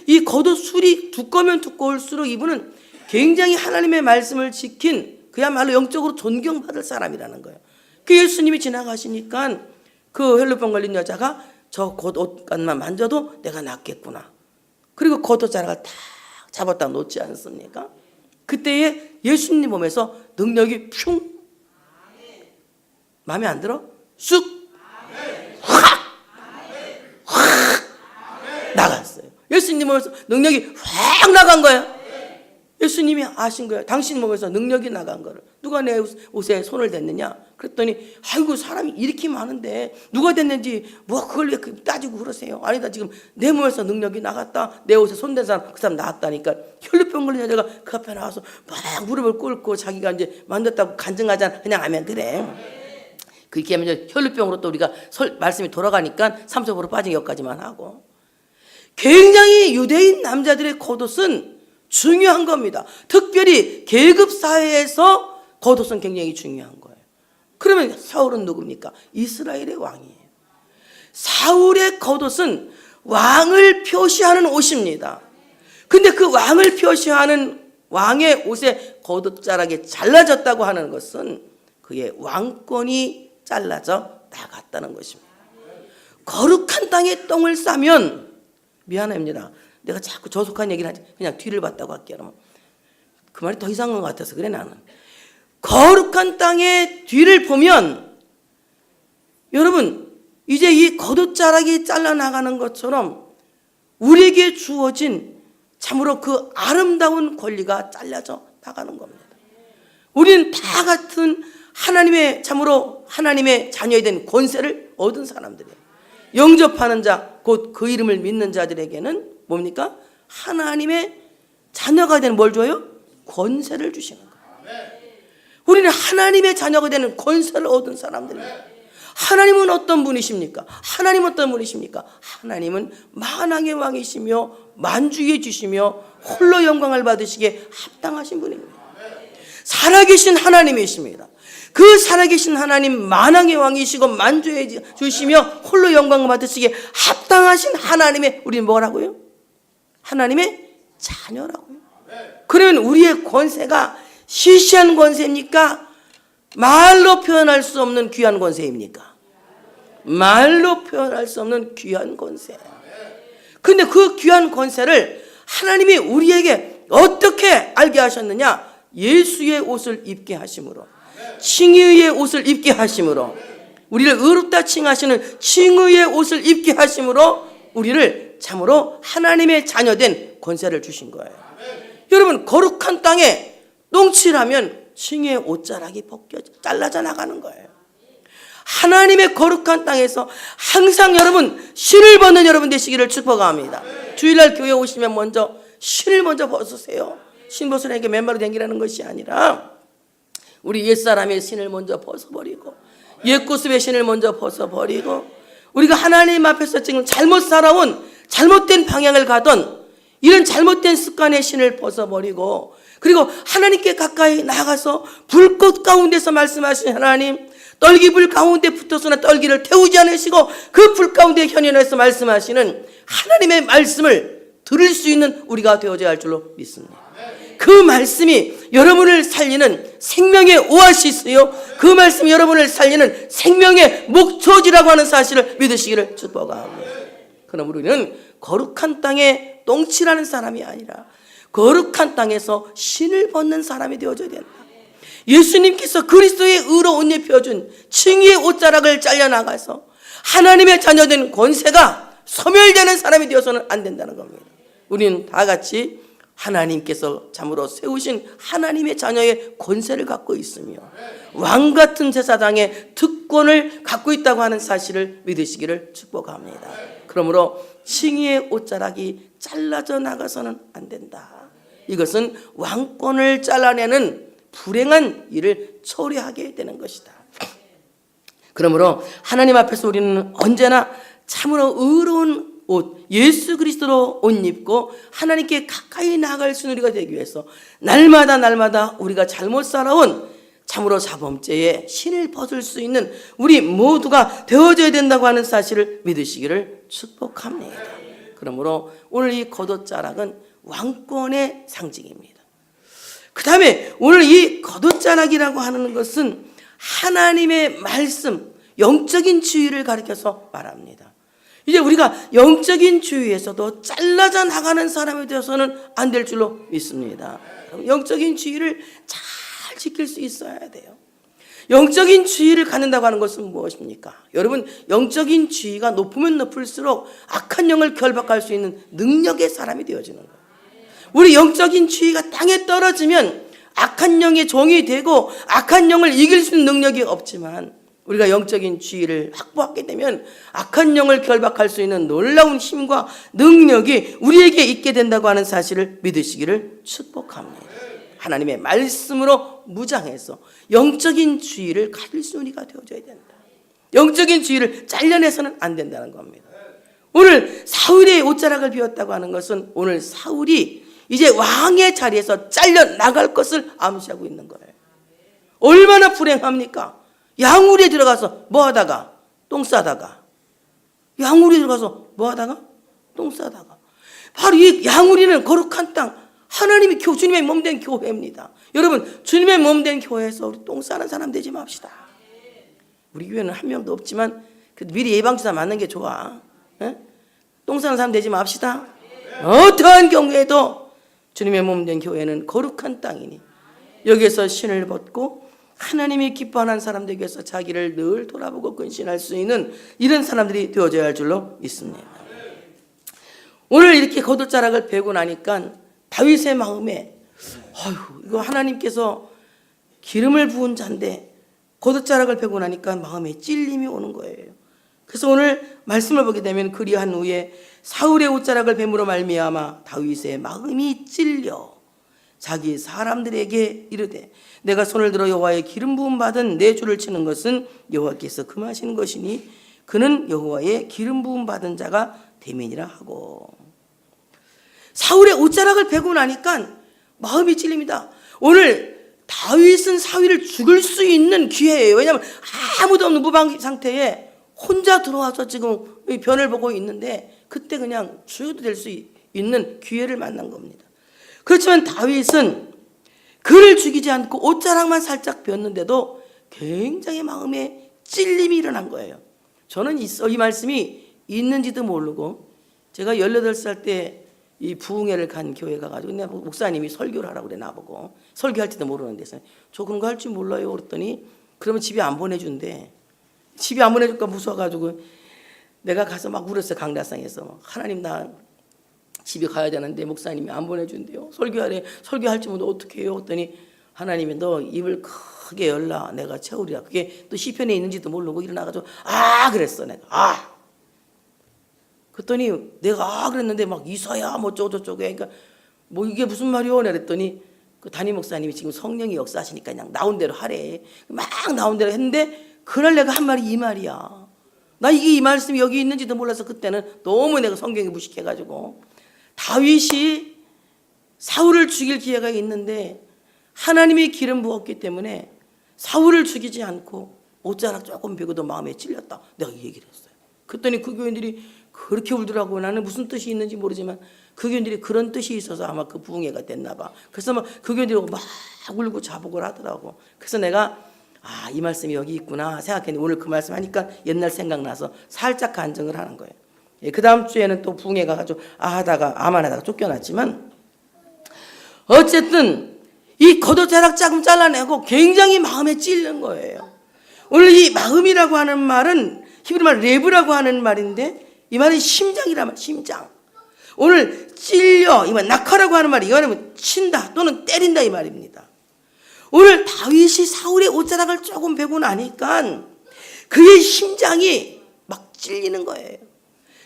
이 겉옷 술이 두꺼우면 두꺼울수록 이분은 굉장히 하나님의 말씀을 지킨 그야말로 영적으로 존경받을 사람이라는 거예요. 그 예수님이 지나가시니까 그 혈루병 걸린 여자가 저 겉옷간만 만져도 내가 낫겠구나. 그리고 겉옷자락을 딱 잡았다 놓지 않습니까? 그때에 예수님 몸에서 능력이 슝, 마음에 안 들어? 쑥, 확 나갔어요. 예수님 몸에서 능력이 확 나간 거예요. 예수님이 아신 거예요. 당신 몸에서 능력이 나간 거를. 누가 내 옷에 손을 댔느냐? 그랬더니 아이고, 사람이 이렇게 많은데 누가 댔는지 뭐 그걸 왜 따지고 그러세요? 아니다, 지금 내 몸에서 능력이 나갔다. 내 옷에 손댄 사람, 그 사람 나았다니까. 혈루병 걸린 여자가 그 앞에 나와서 막 무릎을 꿇고 자기가 이제 만졌다고 간증하잖아. 그냥 하면 그래. 그렇게 하면 이제 혈루병으로 또 우리가 말씀이 돌아가니까 삼sob으로 빠진 것까지만 하고. 굉장히 유대인 남자들의 겉옷은 중요한 겁니다. 특별히 계급 사회에서 겉옷은 굉장히 중요한 거예요. 그러면 사울은 누굽니까? 이스라엘의 왕이에요. 사울의 겉옷은 왕을 표시하는 옷입니다. 근데 그 왕을 표시하는 왕의 옷의 겉옷자락이 잘라졌다고 하는 것은 그의 왕권이 잘라져 나갔다는 것입니다. 거룩한 땅에 똥을 싸면, 미안합니다, 내가 자꾸 저속한 얘기를 하지, 그냥 뒤를 봤다고 할게요. 그러면 그 말이 더 이상한 것 같아서 그래. 나는 거룩한 땅의 뒤를 보면, 여러분, 이제 이 겉옷자락이 잘라나가는 것처럼 우리에게 주어진 참으로 그 아름다운 권리가 잘려져 나가는 겁니다. 우리는 다 같은 하나님의, 참으로 하나님의 자녀이 된 권세를 얻은 사람들이에요. 영접하는 자, 곧 그 이름을 믿는 자들에게는 뭡니까? 하나님의 자녀가 되는 뭘 줘요? 권세를 주시는 거예요. 우리는 하나님의 자녀가 되는 권세를 얻은 사람들입니다. 하나님은 어떤 분이십니까? 하나님은 어떤 분이십니까? 하나님은 만왕의 왕이시며 만주의 주시며 홀로 영광을 받으시기에 합당하신 분입니다. 살아계신 하나님이십니다. 그 살아계신 하나님, 만왕의 왕이시고 만주해 주시며 홀로 영광을 받으시기에 합당하신 하나님의, 우리는 뭐라고요? 하나님의 자녀라고요. 그러면 우리의 권세가 시시한 권세입니까? 말로 표현할 수 없는 귀한 권세입니까? 말로 표현할 수 없는 귀한 권세. 근데 그 귀한 권세를 하나님이 우리에게 어떻게 알게 하셨느냐? 예수의 옷을 입게 하심으로, 칭의의 옷을 입게 하심으로, 우리를 의롭다 칭하시는 칭의의 옷을 입게 하심으로 우리를 참으로 하나님의 자녀된 권세를 주신 거예요. 여러분, 거룩한 땅에 똥칠하면 칭의의 옷자락이 벗겨져 잘라져 나가는 거예요. 하나님의 거룩한 땅에서 항상 여러분 신을 벗는 여러분 되시기를 축복합니다. 주일날 교회 오시면 먼저 신을 먼저 벗으세요. 신 벗으라는 게 맨발로 댕기라는 것이 아니라 우리 옛사람의 신을 먼저 벗어버리고 옛고습의 신을 먼저 벗어버리고 우리가 하나님 앞에서 지금 잘못 살아온 잘못된 방향을 가던 이런 잘못된 습관의 신을 벗어버리고 그리고 하나님께 가까이 나가서 불꽃 가운데서 말씀하신 하나님, 떨기불 가운데 붙어서나 떨기를 태우지 않으시고 그 불 가운데 현현해서 말씀하시는 하나님의 말씀을 들을 수 있는 우리가 되어져야 할 줄로 믿습니다. 그 말씀이 여러분을 살리는 생명의 오아시스요, 그 말씀이 여러분을 살리는 생명의 목초지라고 하는 사실을 믿으시기를 축복합니다. 그럼 우리는 거룩한 땅에 똥칠하는 사람이 아니라 거룩한 땅에서 신을 벗는 사람이 되어져야 된다. 예수님께서 그리스도의 의로 옷 입혀준 칭의의 옷자락을 잘려나가서 하나님의 자녀된 권세가 소멸되는 사람이 되어서는 안 된다는 겁니다. 우리는 다 같이 하나님께서 참으로 세우신 하나님의 자녀의 권세를 갖고 있으며 왕같은 제사장의 특권을 갖고 있다고 하는 사실을 믿으시기를 축복합니다. 그러므로 칭의의 옷자락이 잘라져 나가서는 안 된다. 이것은 왕권을 잘라내는 불행한 일을 처리하게 되는 것이다. 그러므로 하나님 앞에서 우리는 언제나 참으로 의로운 옷, 예수 그리스도로 옷 입고 하나님께 가까이 나아갈 수 있는 우리가 되기 위해서 날마다 우리가 잘못 살아온 참으로 자범죄에 신을 벗을 수 있는 우리 모두가 되어져야 된다고 하는 사실을 믿으시기를 축복합니다. 그러므로 오늘 이 겉옷자락은 왕권의 상징입니다. 그 다음에 오늘 이 겉옷자락이라고 하는 것은 하나님의 말씀, 영적인 지위를 가리켜서 말합니다. 이제 우리가 영적인 지위에서도 잘라져 나가는 사람이 되어서는 안 될 줄로 믿습니다. 영적인 지위를 잘 지킬 수 있어야 돼요. 영적인 지위를 갖는다고 하는 것은 무엇입니까? 여러분, 영적인 지위가 높으면 높을수록 악한 영을 결박할 수 있는 능력의 사람이 되어지는 거예요. 우리 영적인 지위가 땅에 떨어지면 악한 영의 종이 되고 악한 영을 이길 수 있는 능력이 없지만 우리가 영적인 지위를 확보하게 되면 악한 영을 결박할 수 있는 놀라운 힘과 능력이 우리에게 있게 된다고 하는 사실을 믿으시기를 축복합니다. 하나님의 말씀으로 무장해서 영적인 지위를 가질 수 있는 우리가 되어줘야 된다. 영적인 지위를 잘려내서는 안 된다는 겁니다. 오늘 사울의 옷자락을 비웠다고 하는 것은 오늘 사울이 이제 왕의 자리에서 잘려나갈 것을 암시하고 있는 거예요. 얼마나 불행합니까? 양우리에 들어가서 뭐 하다가? 똥 싸다가. 양우리에 들어가서 뭐 하다가? 똥 싸다가. 바로 이 양우리는 거룩한 땅, 하나님이 주님의 몸된 교회입니다. 여러분, 주님의 몸된 교회에서 우리 똥 싸는 사람 되지 맙시다. 우리 교회는 한 명도 없지만 미리 예방주사 맞는 게 좋아. 에? 똥 싸는 사람 되지 맙시다. 어떠한 경우에도 주님의 몸된 교회는 거룩한 땅이니 여기에서 신을 벗고 하나님이 기뻐하는 사람들에게 위해서 자기를 늘 돌아보고 근신할 수 있는 이런 사람들이 되어져야 할 줄로 믿습니다. 오늘 이렇게 겉옷자락을 베고 나니까 다윗의 마음에 이거 하나님께서 기름을 부은 자인데 겉옷자락을 베고 나니까 마음에 찔림이 오는 거예요. 그래서 오늘 말씀을 보게 되면 그리한 후에 사울의 옷자락을 뱀으로 말미암아 다윗의 마음이 찔려 자기 사람들에게 이르되 내가 손을 들어 여호와의 기름 부음 받은 내 주를 치는 것은 여호와께서 금하시는 것이니 그는 여호와의 기름 부음 받은 자가 되매니라 하고. 사울의 옷자락을 베고 나니까 마음이 찔립니다. 오늘 다윗은 사위를 죽일 수 있는 기회예요. 왜냐하면 아무도 없는 무방 상태에 혼자 들어와서 지금 변을 보고 있는데 그때 그냥 죽여도 될 수 있는 기회를 만난 겁니다. 그렇지만 다윗은 그를 죽이지 않고 옷자락만 살짝 폈는데도 굉장히 마음에 찔림이 일어난 거예요. 저는 이 말씀이 있는지도 모르고 제가 18살 때 이 부흥회를 간 교회 가가지고 내 목사님이 설교를 하라고 그래 나보고 설교할지도 모르는 데서 저 그런 거 할 줄 몰라요 그랬더니 그러면 집에 안 보내준대. 집에 안 보내줄까 무서워가지고 내가 가서 막 울었어요. 강다상에서 하나님 나 집에 가야 되는데 목사님이 안 보내준대요. 설교하래. 설교할지 모르는데 어떻게 해요? 그랬더니 하나님이 너 입을 크게 열라 내가 채우리라. 그게 또 시편에 있는지도 모르고 일어나가지고 그랬어 내가 그랬더니 내가 그랬는데 막 이사야 뭐 어쩌고저쩌고 그러니까 뭐 이게 무슨 말이오? 그랬더니 그 담임 목사님이 지금 성령이 역사하시니까 그냥 나온 대로 하래. 막 나온 대로 했는데 그날 내가 한 말이 이 말이야. 나 이 말씀이 여기 있는지도 몰라서 그때는 너무 내가 성경에 무식해가지고 다윗이 사울을 죽일 기회가 있는데 하나님이 기름 부었기 때문에 사울을 죽이지 않고 옷자락 조금 베고도 마음에 찔렸다. 내가 이 얘기를 했어요. 그랬더니 그 교인들이 그렇게 울더라고. 나는 무슨 뜻이 있는지 모르지만 그 교인들이 그런 뜻이 있어서 아마 그 부흥회가 됐나 봐. 그래서 막 그 교인들이 막 울고 자복을 하더라고. 그래서 내가 이 말씀이 여기 있구나 생각했는데 오늘 그 말씀 하니까 옛날 생각나서 살짝 간증을 하는 거예요. 그 다음 주에는 또 부흥회 가가지고 하다가 쫓겨났지만 어쨌든 이 겉옷자락 조금 잘라내고 굉장히 마음에 찔린 거예요. 오늘 이 마음이라고 하는 말은 히브리말 레브라고 하는 말인데 이 말은 심장이란 말, 심장. 오늘 찔려, 이 말 낙하라고 하는 말이 이거는 친다 또는 때린다 이 말입니다. 오늘 다윗이 사울의 옷자락을 조금 베고 나니까 그의 심장이 막 찔리는 거예요.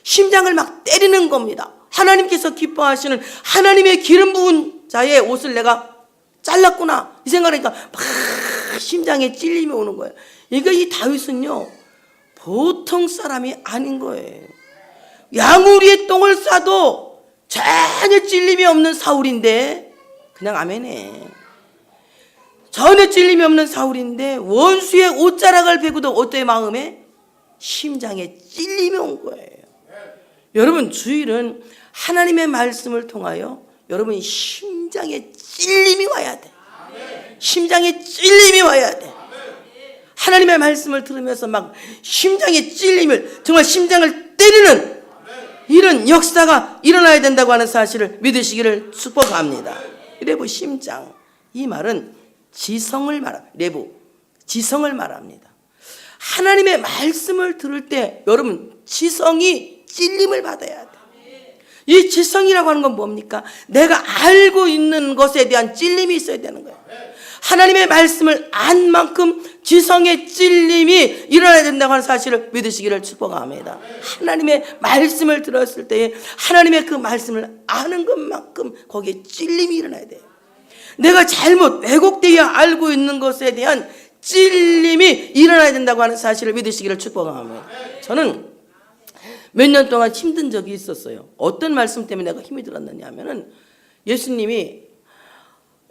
심장을 막 때리는 겁니다. 하나님께서 기뻐하시는 하나님의 기름 부은 자의 옷을 내가 잘랐구나 이 생각하니까 막 심장에 찔림이 오는 거예요. 그러니까 이 다윗은요 보통 사람이 아닌 거예요. 양우리의 똥을 싸도 전혀 찔림이 없는 사울인데 그냥 아멘해. 전혀 찔림이 없는 사울인데 원수의 옷자락을 베고도 어때요? 마음에 심장에 찔림이 온 거예요. 여러분 주일은 하나님의 말씀을 통하여 여러분 심장에 찔림이 와야 돼. 심장에 찔림이 와야 돼. 하나님의 말씀을 들으면서 막 심장에 찔림을 정말 심장을 때리는 이런 역사가 일어나야 된다고 하는 사실을 믿으시기를 축복합니다. 레브 심장 이 말은 지성을 말합니다. 레브 지성을 말합니다. 하나님의 말씀을 들을 때 여러분 지성이 찔림을 받아야 돼. 이 지성이라고 하는 건 뭡니까? 내가 알고 있는 것에 대한 찔림이 있어야 되는 거예요. 하나님의 말씀을 안 만큼 지성의 찔림이 일어나야 된다고 하는 사실을 믿으시기를 축복합니다. 하나님의 말씀을 들었을 때 하나님의 그 말씀을 아는 것만큼 거기에 찔림이 일어나야 돼요. 내가 잘못 왜곡되어 알고 있는 것에 대한 찔림이 일어나야 된다고 하는 사실을 믿으시기를 축복합니다. 저는 몇 년 동안 힘든 적이 있었어요. 어떤 말씀 때문에 내가 힘이 들었느냐 하면은 예수님이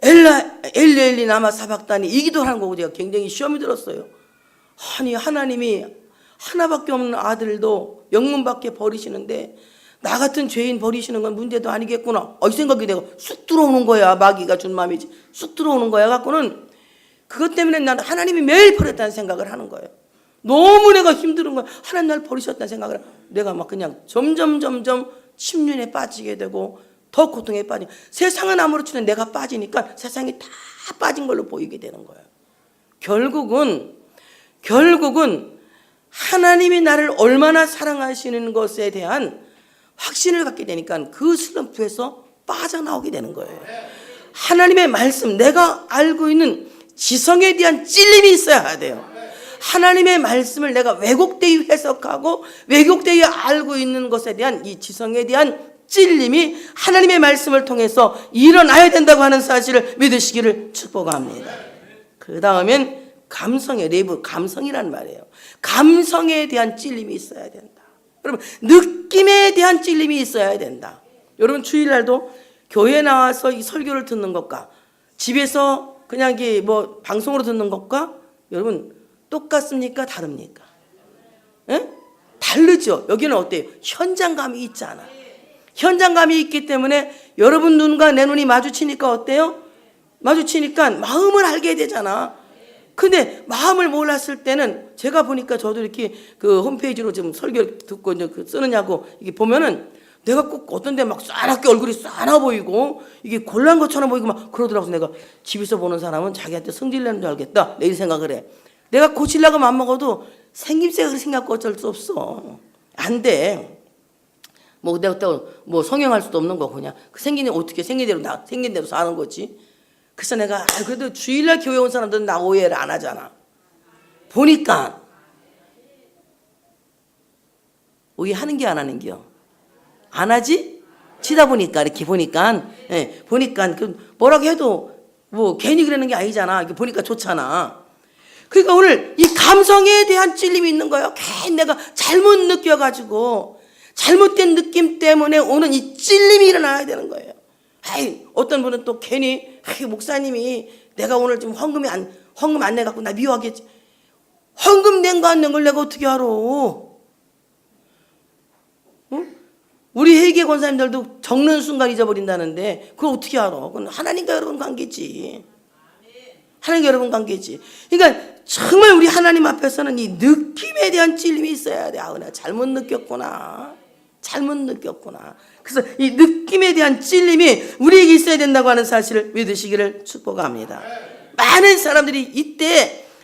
엘리 나마 사박다니 이 기도하는 거고 제가 굉장히 시험이 들었어요. 아니 하나님이 하나밖에 없는 아들도 영문밖에 버리시는데 나 같은 죄인 버리시는 건 문제도 아니겠구나. 이 생각이 내가 쑥 들어오는 거야. 마귀가 준 마음이지 쑥 들어오는 거야 갖고는 그것 때문에 나는 하나님이 매일 버렸다는 생각을 하는 거예요. 너무 내가 힘든 거야. 하나님 날 버리셨다는 생각을 내가 막 그냥 점점 침륜에 빠지게 되고 더 고통에 빠지고 세상은 아무렇지도 내가 빠지니까 세상이 다 빠진 걸로 보이게 되는 거예요. 결국은 하나님이 나를 얼마나 사랑하시는 것에 대한 확신을 갖게 되니까 그 슬럼프에서 빠져나오게 되는 거예요. 하나님의 말씀 내가 알고 있는 지성에 대한 찔림이 있어야 돼요. 하나님의 말씀을 내가 왜곡되이 해석하고 왜곡되이 알고 있는 것에 대한 이 지성에 대한 찔림이 하나님의 말씀을 통해서 일어나야 된다고 하는 사실을 믿으시기를 축복합니다. 그 다음엔 감성의 레브 감성이란 말이에요. 감성에 대한 찔림이 있어야 된다. 여러분 느낌에 대한 찔림이 있어야 된다. 여러분 주일날도 교회에 나와서 이 설교를 듣는 것과 집에서 그냥 이게 뭐 방송으로 듣는 것과 여러분 똑같습니까? 다릅니까? 예? 다르죠. 여기는 어때요? 현장감이 있잖아. 현장감이 있기 때문에 여러분 눈과 내 눈이 마주치니까 어때요? 마주치니까 마음을 알게 되잖아. 근데 마음을 몰랐을 때는 제가 보니까 저도 이렇게 그 홈페이지로 지금 설교 듣고 이제 쓰느냐고 이게 보면은 내가 꼭 어떤 데 막 싸납게 얼굴이 싸나 보이고 이게 곤란 것처럼 보이고 막 그러더라고. 내가 집에서 보는 사람은 자기한테 성질내는 줄 알겠다. 내일 생각을 해. 내가 고치려고 맘먹어도 생김새가 생각고 어쩔 수 없어. 안 돼. 뭐 내가 또 뭐 성형할 수도 없는 거고 그냥 그 생긴 애 어떻게 생긴 대로 사는 거지. 그래서 내가 그래도 주일날 교회 온 사람들은 나 오해를 안 하잖아. 보니까 오해하는 게 안 하는 게요. 안 하지? 치다 보니까 이렇게 보니까 보니까 그 뭐라고 해도 뭐 괜히 그러는 게 아니잖아. 이렇게 보니까 좋잖아. 그러니까 오늘 이 감성에 대한 찔림이 있는 거예요. 괜히 내가 잘못 느껴가지고 잘못된 느낌 때문에 오는 이 찔림이 일어나야 되는 거예요. 어떤 분은 또 괜히 목사님이 내가 오늘 좀 헌금 안 내갖고 나 미워하겠지. 헌금 낸 거 안 낸 걸 내가 어떻게 알아? 응? 우리 회계 권사님들도 적는 순간 잊어버린다는데 그걸 어떻게 알아? 그건 하나님과 여러분 관계지. 하나님과 여러분 관계지. 그러니까 정말 우리 하나님 앞에서는 이 느낌에 대한 찔림이 있어야 돼. 내가 잘못 느꼈구나. 잘못 느꼈구나. 그래서 이 느낌에 대한 찔림이 우리에게 있어야 된다고 하는 사실을 믿으시기를 축복합니다. 많은 사람들이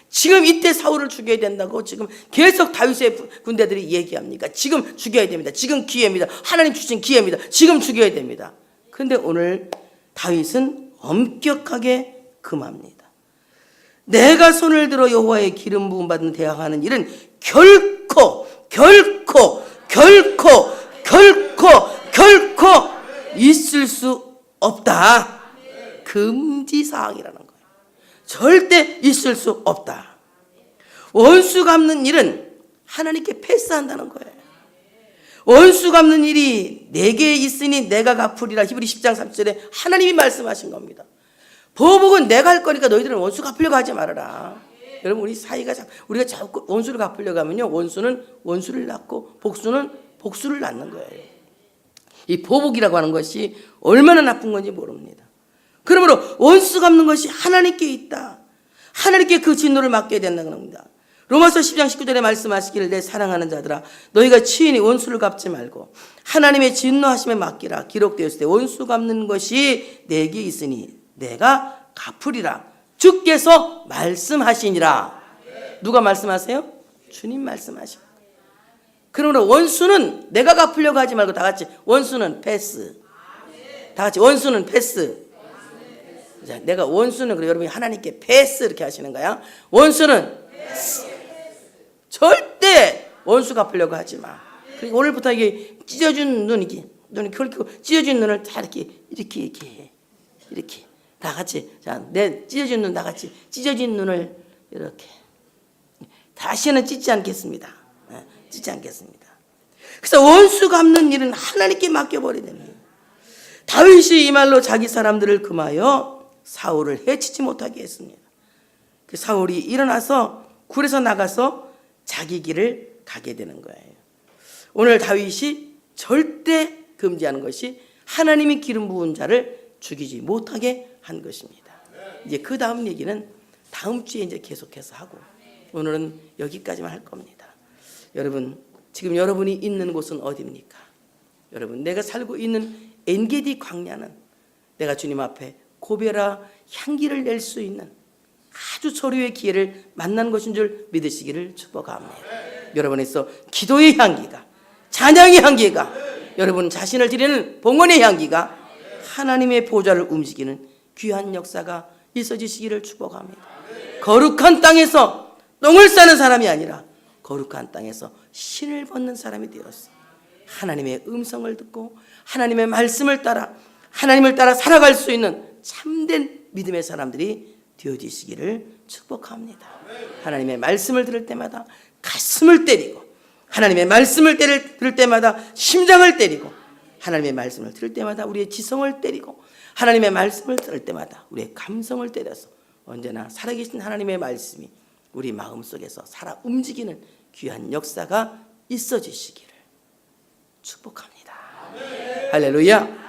지금 이때 사울을 죽여야 된다고 지금 계속 다윗의 군대들이 얘기합니까? 지금 죽여야 됩니다. 지금 기회입니다. 하나님 주신 기회입니다. 지금 죽여야 됩니다. 그런데 오늘 다윗은 엄격하게 금합니다. 내가 손을 들어 여호와의 기름 부음 받은 대항하는 일은 결코 있을 수 없다. 금지사항이라는 거예요. 절대 있을 수 없다. 원수 갚는 일은 하나님께 패스한다는 거예요. 원수 갚는 일이 내게 있으니 내가 갚으리라. 히브리 10장 3절에 하나님이 말씀하신 겁니다. 보복은 내가 할 거니까 너희들은 원수 갚으려고 하지 말아라. 여러분 우리 사이가 우리가 자꾸 원수를 갚으려고 하면요, 원수는 원수를 낳고 복수는 복수를 낳는 거예요. 이 보복이라고 하는 것이 얼마나 나쁜 건지 모릅니다. 그러므로 원수 갚는 것이 하나님께 있다. 하나님께 그 진노를 맡겨야 된다는 겁니다. 로마서 10장 19절에 말씀하시기를 내 사랑하는 자들아 너희가 친히 원수를 갚지 말고 하나님의 진노하심에 맡기라. 기록되었을 때 원수 갚는 것이 내게 있으니 내가 갚으리라. 주께서 말씀하시니라. 누가 말씀하세요? 주님 말씀하시고. 그러므로 원수는 내가 갚으려고 하지 말고 다 같이 원수는 패스. 다 같이 원수는 패스. 자, 내가 원수는 그래 여러분이 하나님께 패스 이렇게 하시는 거야. 원수는 패스. 절대 원수 갚으려고 하지 마. 그리고 오늘부터 이게 찢어진 눈 눈이 그렇게 찢어진 눈을 다 이렇게 다 같이 자, 내 찢어진 눈 다 같이 찢어진 눈을 이렇게 다시는 찢지 않겠습니다. 찢지 않겠습니다. 그래서 원수 갚는 일은 하나님께 맡겨버려야 됩니다. 다윗이 이 말로 자기 사람들을 금하여 사울을 해치지 못하게 했습니다. 그 사울이 일어나서 굴에서 나가서 자기 길을 가게 되는 거예요. 오늘 다윗이 절대 금지하는 것이 하나님이 기름 부은 자를 죽이지 못하게 한 것입니다. 이제 그 다음 얘기는 다음 주에 이제 계속해서 하고 오늘은 여기까지만 할 겁니다. 여러분 지금 여러분이 있는 곳은 어디입니까? 여러분 내가 살고 있는 엔게디 광야는 내가 주님 앞에 고베라 향기를 낼 수 있는 아주 소류의 기회를 만난 것인 줄 믿으시기를 축복합니다. 여러분에서 기도의 향기가 찬양의 향기가 여러분 자신을 드리는 봉헌의 향기가 하나님의 보좌를 움직이는 귀한 역사가 있어지시기를 축복합니다. 거룩한 땅에서 똥을 싸는 사람이 아니라 거룩한 땅에서 신을 벗는 사람이 되었어. 하나님의 음성을 듣고 하나님의 말씀을 따라 하나님을 따라 살아갈 수 있는 참된 믿음의 사람들이 되어지시기를 축복합니다. 하나님의 말씀을 들을 때마다 가슴을 때리고 하나님의 말씀을 들을 때마다 심장을 때리고 하나님의 말씀을 들을 때마다 우리의 지성을 때리고 하나님의 말씀을 들을 때마다 우리의 감성을 때려서 언제나 살아계신 하나님의 말씀이 우리 마음속에서 살아 움직이는 귀한 역사가 있어 주시기를 축복합니다. 할렐루야.